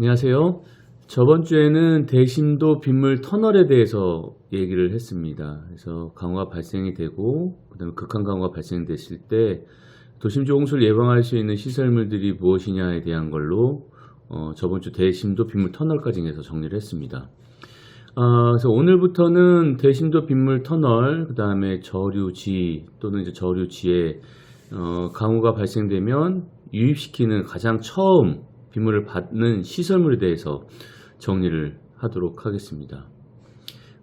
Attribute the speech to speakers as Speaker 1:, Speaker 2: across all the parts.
Speaker 1: 안녕하세요. 저번 주에는 대심도 빗물 터널에 대해서 얘기를 했습니다. 그래서 강우가 발생이 되고 그다음에 극한 강우가 발생됐을 때 도심지 홍수를 예방할 수 있는 시설물들이 무엇이냐에 대한 걸로 저번 주 대심도 빗물 터널까지 해서 정리를 했습니다. 그래서 오늘부터는 대심도 빗물 터널, 그다음에 저류지 또는 이제 저류지에 강우가 발생되면 유입시키는 가장 처음 빗물을 받는 시설물에 대해서 정리를 하도록 하겠습니다.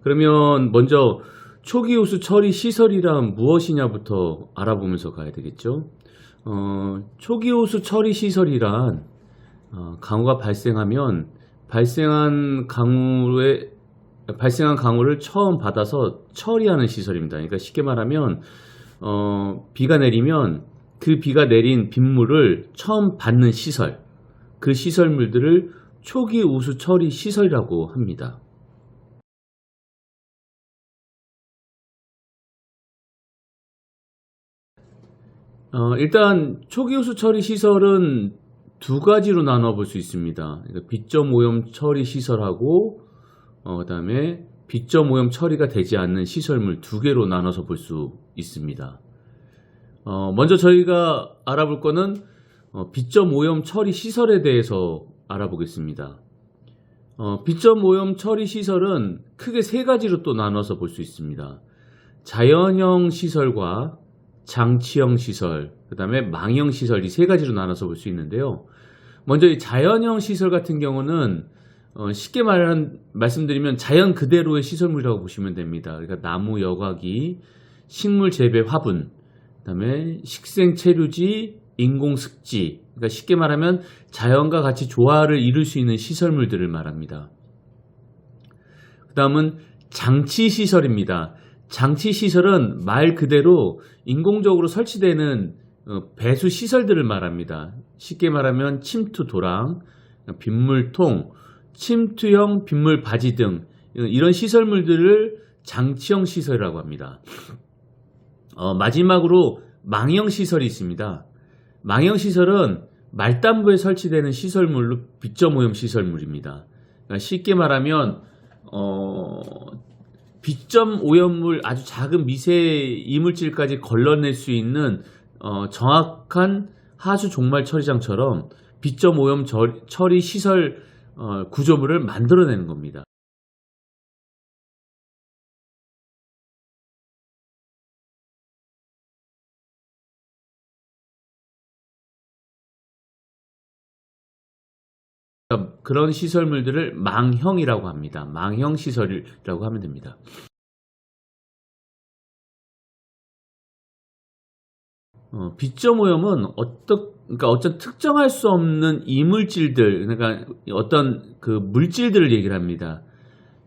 Speaker 1: 그러면 먼저 초기 호수 처리 시설이란 무엇이냐부터 알아보면서 가야 되겠죠. 초기 호수 처리 시설이란 강우가 발생하면 발생한 강우를 처음 받아서 처리하는 시설입니다. 그러니까 쉽게 말하면 비가 내리면 그 비가 내린 빗물을 처음 받는 시설, 그 시설물들을 초기 호수 처리 시설이라고 합니다. 일단 초기 호수 처리 시설은 두 가지로 나눠 볼 수 있습니다. 그러니까 빗점 오염 처리 시설하고 그다음에 빗점 오염 처리가 되지 않는 시설물 두 개로 나눠서 볼 수 있습니다. 먼저 저희가 알아볼 거는 빗점 오염 처리 시설에 대해서 알아보겠습니다. 빗점 오염 처리 시설은 크게 세 가지로 또 나눠서 볼 수 있습니다. 자연형 시설과 장치형 시설, 그 다음에 망형 시설, 이 세 가지로 나눠서 볼 수 있는데요. 먼저 이 자연형 시설 같은 경우는 쉽게 말씀드리면 자연 그대로의 시설물이라고 보시면 됩니다. 그러니까 나무 여과기, 식물 재배 화분, 그 다음에 식생 체류지, 인공 습지, 그러니까 쉽게 말하면 자연과 같이 조화를 이룰 수 있는 시설물들을 말합니다. 그 다음은 장치 시설입니다. 장치 시설은 말 그대로 인공적으로 설치되는 배수 시설들을 말합니다. 쉽게 말하면 침투 도랑, 빗물통, 침투형 빗물 바지 등 이런 시설물들을 장치형 시설이라고 합니다. 마지막으로 망형 시설이 있습니다. 망형 시설은 말단부에 설치되는 시설물로 빗점 오염 시설물입니다. 그러니까 쉽게 말하면 빗점 오염물, 아주 작은 미세 이물질까지 걸러낼 수 있는 정확한 하수 종말 처리장처럼 빗점 오염 처리 시설 구조물을 만들어내는 겁니다. 그런 시설물들을 망형이라고 합니다. 망형 시설이라고 하면 됩니다. 빗점 오염은 그러니까 어떤 특정할 수 없는 이물질들, 그러니까 어떤 그 물질들을 얘기를 합니다.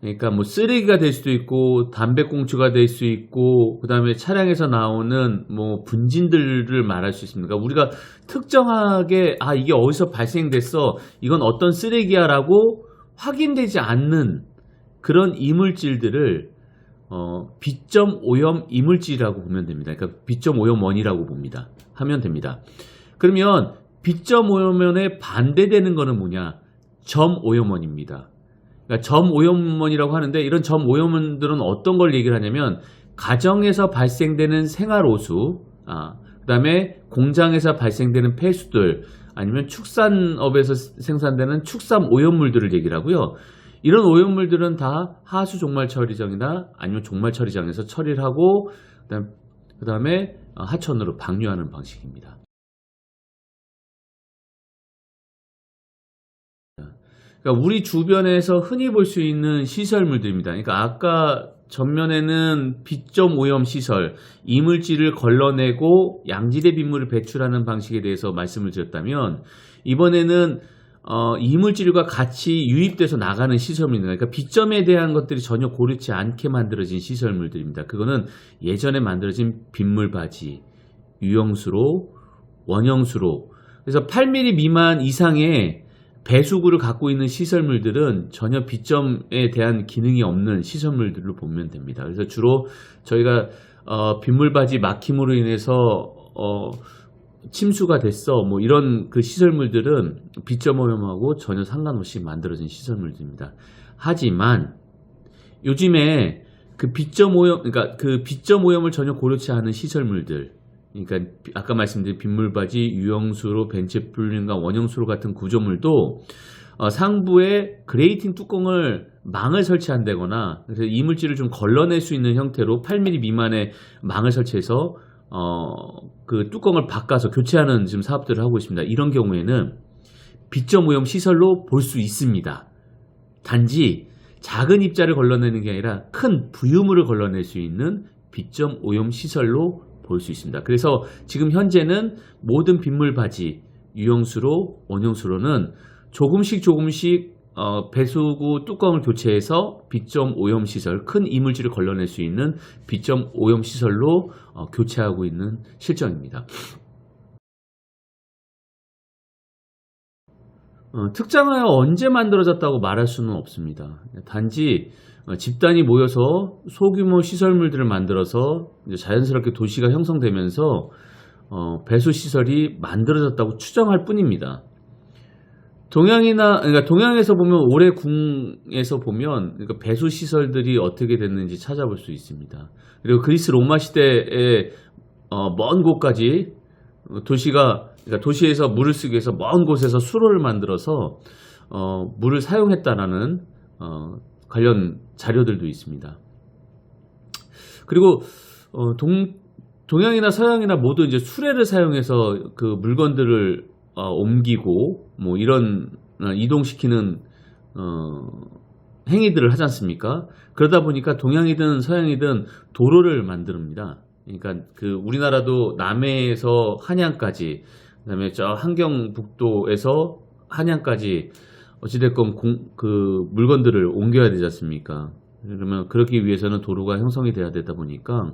Speaker 1: 그러니까 뭐 쓰레기가 될 수도 있고 담배꽁초가 될 수 있고 그다음에 차량에서 나오는 뭐 분진들을 말할 수 있습니다. 그러니까 우리가 특정하게 이게 어디서 발생됐어, 이건 어떤 쓰레기야라고 확인되지 않는 그런 이물질들을 빗점 오염 이물질이라고 보면 됩니다. 그러니까 빗점 오염원이라고 하면 됩니다. 그러면 빗점 오염원에 반대되는 거는 뭐냐? 점 오염원입니다. 그러니까 점 오염원이라고 하는데, 이런 점 오염원들은 어떤 걸 얘기를 하냐면 가정에서 발생되는 생활오수, 그 다음에 공장에서 발생되는 폐수들, 아니면 축산업에서 생산되는 축산 오염물들을 얘기를 하고요. 이런 오염물들은 다 하수 종말 처리장이나 아니면 종말 처리장에서 처리를 하고 그 다음에 하천으로 방류하는 방식입니다. 그러니까 우리 주변에서 흔히 볼 수 있는 시설물들입니다. 그러니까 아까 전면에는 빗점 오염 시설, 이물질을 걸러내고 양질의 빗물을 배출하는 방식에 대해서 말씀을 드렸다면, 이번에는 이물질과 같이 유입돼서 나가는 시설물입니다. 그러니까 빗점에 대한 것들이 전혀 고르지 않게 만들어진 시설물들입니다. 그거는 예전에 만들어진 빗물바지, 유형수로, 원형수로, 그래서 8mm 미만 이상의 배수구를 갖고 있는 시설물들은 전혀 빗점에 대한 기능이 없는 시설물들로 보면 됩니다. 그래서 주로 저희가 빗물바지 막힘으로 인해서 침수가 됐어. 뭐 이런 그 시설물들은 빗점 오염하고 전혀 상관없이 만들어진 시설물들입니다. 하지만 요즘에 그 빗점 오염, 그러니까 그 빗점 오염을 전혀 고려치 않은 시설물들, 그러니까 아까 말씀드린 빗물바지, 유형수로, 벤치플린과 원형수로 같은 구조물도 상부에 그레이팅 뚜껑을 망을 설치한다거나 그래서 이물질을 좀 걸러낼 수 있는 형태로 8mm 미만의 망을 설치해서 그 뚜껑을 바꿔서 교체하는 지금 사업들을 하고 있습니다. 이런 경우에는 빗점 오염 시설로 볼 수 있습니다. 단지 작은 입자를 걸러내는 게 아니라 큰 부유물을 걸러낼 수 있는 빗점 오염 시설로 볼 수 있습니다. 그래서 지금 현재는 모든 빗물 바지 유형수로 원형수로는 조금씩 배수구 뚜껑을 교체해서 빗점 오염 시설, 큰 이물질을 걸러낼 수 있는 빗점 오염 시설로 교체하고 있는 실정입니다. 특정하여 언제 만들어졌다고 말할 수는 없습니다. 단지 집단이 모여서 소규모 시설물들을 만들어서 자연스럽게 도시가 형성되면서 배수 시설이 만들어졌다고 추정할 뿐입니다. 그러니까 동양에서 보면 올해 궁에서 보면 그러니까 배수 시설들이 어떻게 됐는지 찾아볼 수 있습니다. 그리고 그리스 로마 시대에 먼 곳까지 그러니까 도시에서 물을 쓰기 위해서 먼 곳에서 수로를 만들어서 물을 사용했다라는 관련 자료들도 있습니다. 그리고 동양이나 서양이나 모두 이제 수레를 사용해서 그 물건들을 옮기고 뭐 이런 이동시키는 행위들을 하지 않습니까? 그러다 보니까 동양이든 서양이든 도로를 만듭니다. 그러니까 그 우리나라도 남해에서 한양까지, 그다음에 저 함경북도에서 한양까지 어찌됐건 그 물건들을 옮겨야 되지 않습니까? 그러면 그러기 위해서는 도로가 형성이 돼야 되다 보니까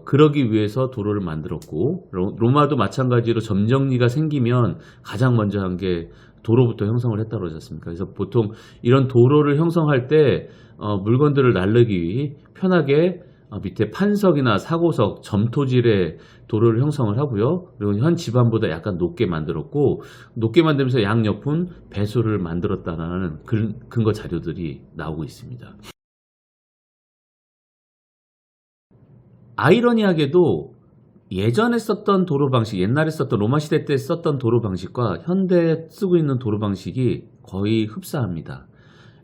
Speaker 1: 그러기 위해서 도로를 만들었고, 로마도 마찬가지로 점정리가 생기면 가장 먼저 한 게 도로부터 형성을 했다고 그러지 않습니까? 그래서 보통 이런 도로를 형성할 때 물건들을 나르기 편하게 밑에 판석이나 사고석, 점토질의 도로를 형성을 하고요. 그리고 현 지반보다 약간 높게 만들었고, 높게 만들면서 양옆은 배수를 만들었다는 근거 자료들이 나오고 있습니다. 아이러니하게도 예전에 썼던 도로 방식, 옛날에 썼던 로마 시대 때 썼던 도로 방식과 현대에 쓰고 있는 도로 방식이 거의 흡사합니다.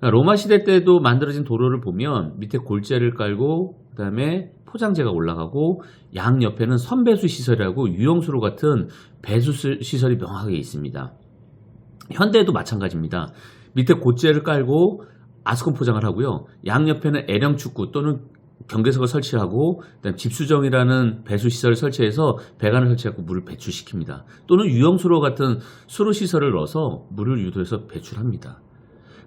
Speaker 1: 로마 시대 때도 만들어진 도로를 보면 밑에 골재를 깔고 그다음에 포장재가 올라가고 양옆에는 선배수 시설이라고 유형수로 같은 배수 시설이 명확하게 있습니다. 현대에도 마찬가지입니다. 밑에 골재를 깔고 아스콘 포장을 하고요. 양옆에는 애령축구 또는 경계석을 설치하고 그다음 집수정이라는 배수시설을 설치해서 배관을 설치하고 물을 배출시킵니다. 또는 유형수로 같은 수로시설을 넣어서 물을 유도해서 배출합니다.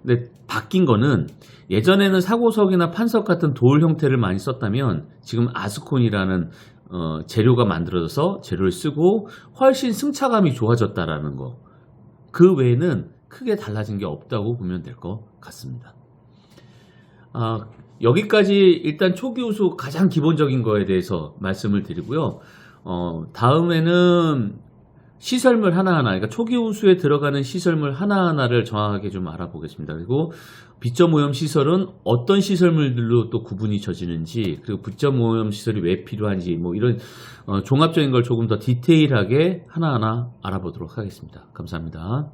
Speaker 1: 근데 바뀐 거는 예전에는 사고석이나 판석 같은 돌 형태를 많이 썼다면 지금 아스콘이라는 재료가 만들어져서 재료를 쓰고 훨씬 승차감이 좋아졌다라는 거. 그 외에는 크게 달라진 게 없다고 보면 될 것 같습니다. 여기까지 일단 초기 우수 가장 기본적인 거에 대해서 말씀을 드리고요. 다음에는 시설물 하나하나, 그러니까 초기 우수에 들어가는 시설물 하나하나를 정확하게 좀 알아보겠습니다. 그리고 빗점 오염 시설은 어떤 시설물들로 또 구분이 져지는지, 그리고 빗점 오염 시설이 왜 필요한지, 뭐 이런 종합적인 걸 조금 더 디테일하게 하나하나 알아보도록 하겠습니다. 감사합니다.